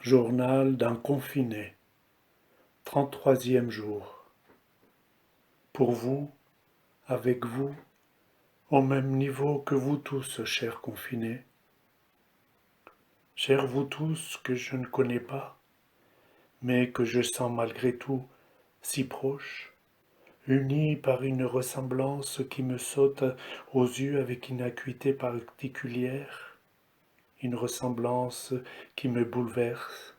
Journal d'un confiné, 33e jour. Pour vous, avec vous, au même niveau que vous tous, chers confinés, chers vous tous que je ne connais pas, mais que je sens malgré tout si proches, unis par une ressemblance qui me saute aux yeux avec une acuité particulière, une ressemblance qui me bouleverse.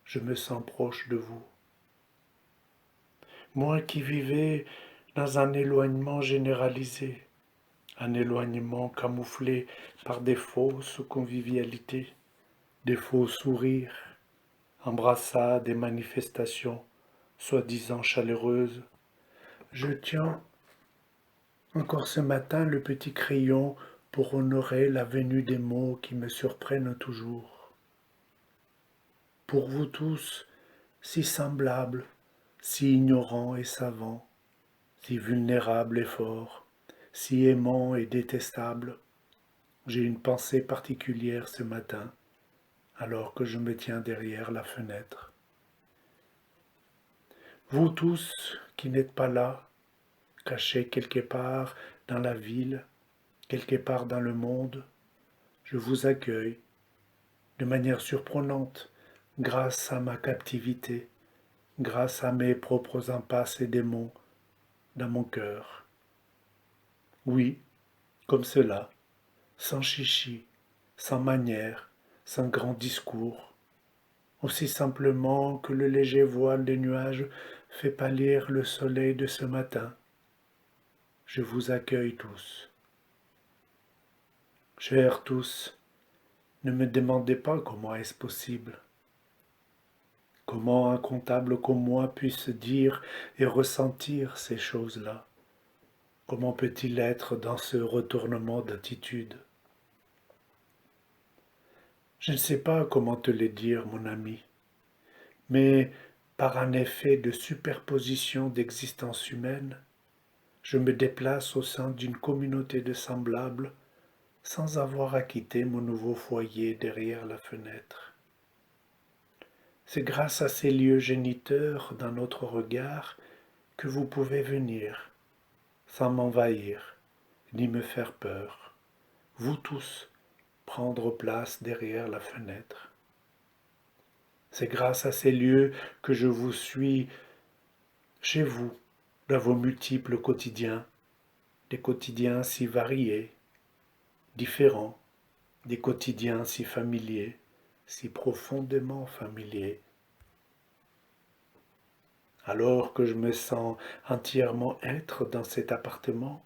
Je me sens proche de vous. Moi qui vivais dans un éloignement généralisé, un éloignement camouflé par des fausses convivialités, des faux sourires, embrassades et manifestations soi-disant chaleureuses. Je tiens encore ce matin le petit crayon pour honorer la venue des mots qui me surprennent toujours. Pour vous tous, si semblables, si ignorants et savants, si vulnérables et forts, si aimants et détestables, j'ai une pensée particulière ce matin, alors que je me tiens derrière la fenêtre. Vous tous qui n'êtes pas là, cachés quelque part dans la ville, quelque part dans le monde, je vous accueille de manière surprenante grâce à ma captivité, grâce à mes propres impasses et démons dans mon cœur. Oui, comme cela, sans chichi, sans manière, sans grand discours, aussi simplement que le léger voile des nuages fait pâlir le soleil de ce matin. Je vous accueille tous. Chers tous, ne me demandez pas comment est-ce possible. Comment un comptable comme moi puisse dire et ressentir ces choses-là? Comment peut-il être dans ce retournement d'attitude? Je ne sais pas comment te le dire, mon ami, mais par un effet de superposition d'existence humaine, je me déplace au sein d'une communauté de semblables sans avoir à quitter mon nouveau foyer derrière la fenêtre. C'est grâce à ces lieux géniteurs dans notre regard que vous pouvez venir, sans m'envahir, ni me faire peur, vous tous, prendre place derrière la fenêtre. C'est grâce à ces lieux que je vous suis chez vous, dans vos multiples quotidiens, des quotidiens si variés, différents, des quotidiens si familiers, si profondément familiers. Alors que je me sens entièrement être dans cet appartement,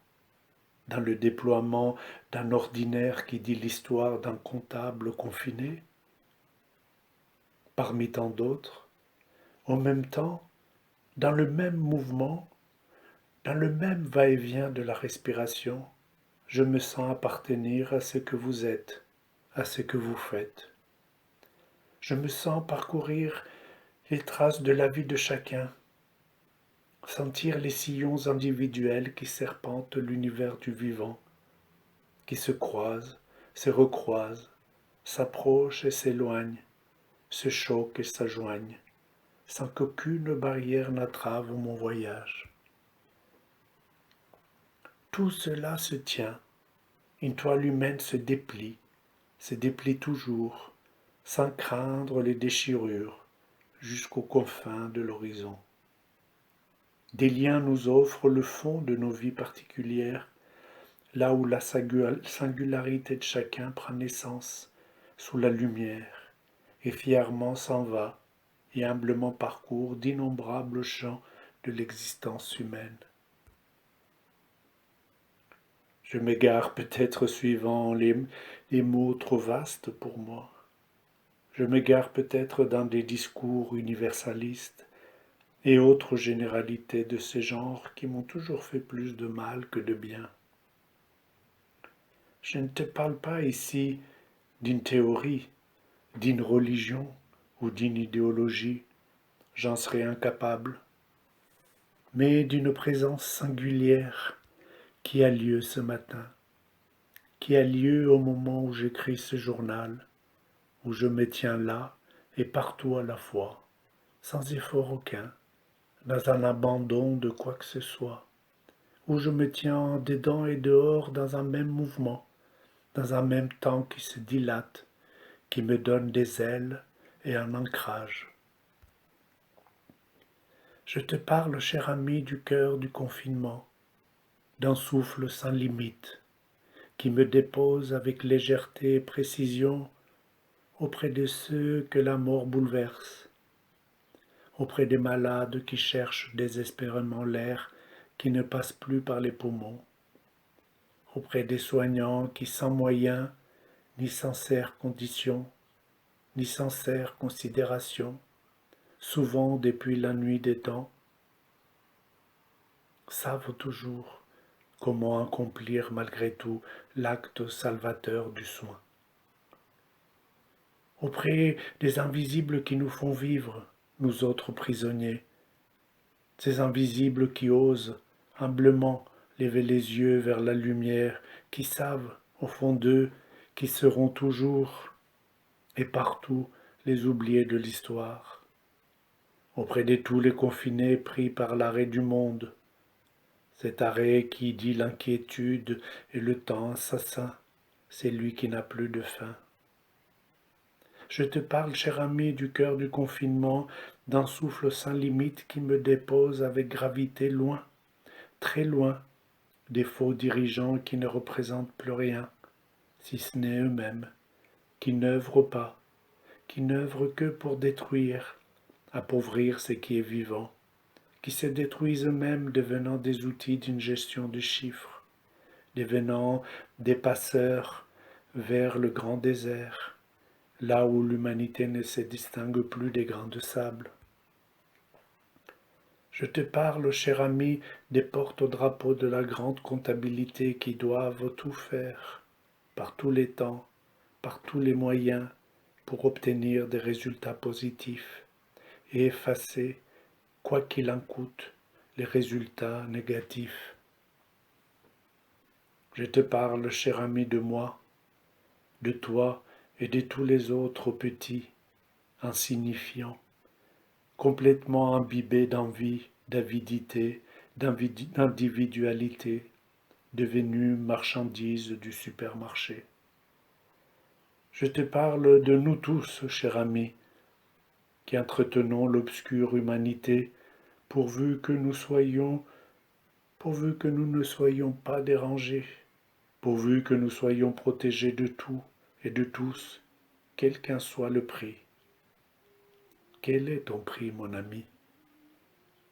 dans le déploiement d'un ordinaire qui dit l'histoire d'un comptable confiné, parmi tant d'autres, en même temps, dans le même mouvement, dans le même va-et-vient de la respiration, je me sens appartenir à ce que vous êtes, à ce que vous faites. Je me sens parcourir les traces de la vie de chacun, sentir les sillons individuels qui serpentent l'univers du vivant, qui se croisent, se recroisent, s'approchent et s'éloignent, se choquent et s'ajoignent, sans qu'aucune barrière n'entrave mon voyage. Tout cela se tient, une toile humaine se déplie toujours, sans craindre les déchirures, jusqu'aux confins de l'horizon. Des liens nous offrent le fond de nos vies particulières, là où la singularité de chacun prend naissance, sous la lumière, et fièrement s'en va, et humblement parcourt d'innombrables champs de l'existence humaine. Je m'égare peut-être suivant les mots trop vastes pour moi. Je m'égare peut-être dans des discours universalistes et autres généralités de ce genre qui m'ont toujours fait plus de mal que de bien. Je ne te parle pas ici d'une théorie, d'une religion ou d'une idéologie, j'en serais incapable, mais d'une présence singulière qui a lieu ce matin, qui a lieu au moment où j'écris ce journal, où je me tiens là, et partout à la fois, sans effort aucun, dans un abandon de quoi que ce soit, où je me tiens dedans et dehors dans un même mouvement, dans un même temps qui se dilate, qui me donne des ailes et un ancrage. Je te parle, cher ami, du cœur du confinement, d'un souffle sans limite, qui me dépose avec légèreté et précision auprès de ceux que la mort bouleverse, auprès des malades qui cherchent désespérément l'air qui ne passe plus par les poumons, auprès des soignants qui, sans moyens, ni sincère condition, ni sincère considération, souvent depuis la nuit des temps, savent toujours comment accomplir malgré tout l'acte salvateur du soin. Auprès des invisibles qui nous font vivre, nous autres prisonniers, ces invisibles qui osent humblement lever les yeux vers la lumière, qui savent, au fond d'eux, qu'ils seront toujours et partout les oubliés de l'histoire. Auprès de tous les confinés pris par l'arrêt du monde, cet arrêt qui dit l'inquiétude et le temps assassin, c'est lui qui n'a plus de fin. Je te parle, cher ami, du cœur du confinement, d'un souffle sans limite qui me dépose avec gravité loin, très loin, des faux dirigeants qui ne représentent plus rien, si ce n'est eux-mêmes, qui n'œuvrent pas, qui n'œuvrent que pour détruire, appauvrir ce qui est vivant, qui se détruisent eux-mêmes devenant des outils d'une gestion de chiffres, devenant des passeurs vers le grand désert, là où l'humanité ne se distingue plus des grains de sable. Je te parle, cher ami, des porte-drapeaux de la grande comptabilité qui doivent tout faire, par tous les temps, par tous les moyens, pour obtenir des résultats positifs et effacer, quoi qu'il en coûte, les résultats négatifs. Je te parle, cher ami, de moi, de toi et de tous les autres petits, insignifiants, complètement imbibés d'envie, d'avidité, d'individualité, devenus marchandises du supermarché. Je te parle de nous tous, cher ami, qui entretenons l'obscure humanité, pourvu que nous ne soyons pas dérangés, pourvu que nous soyons protégés de tout et de tous, quel qu'en soit le prix. Quel est ton prix, mon ami?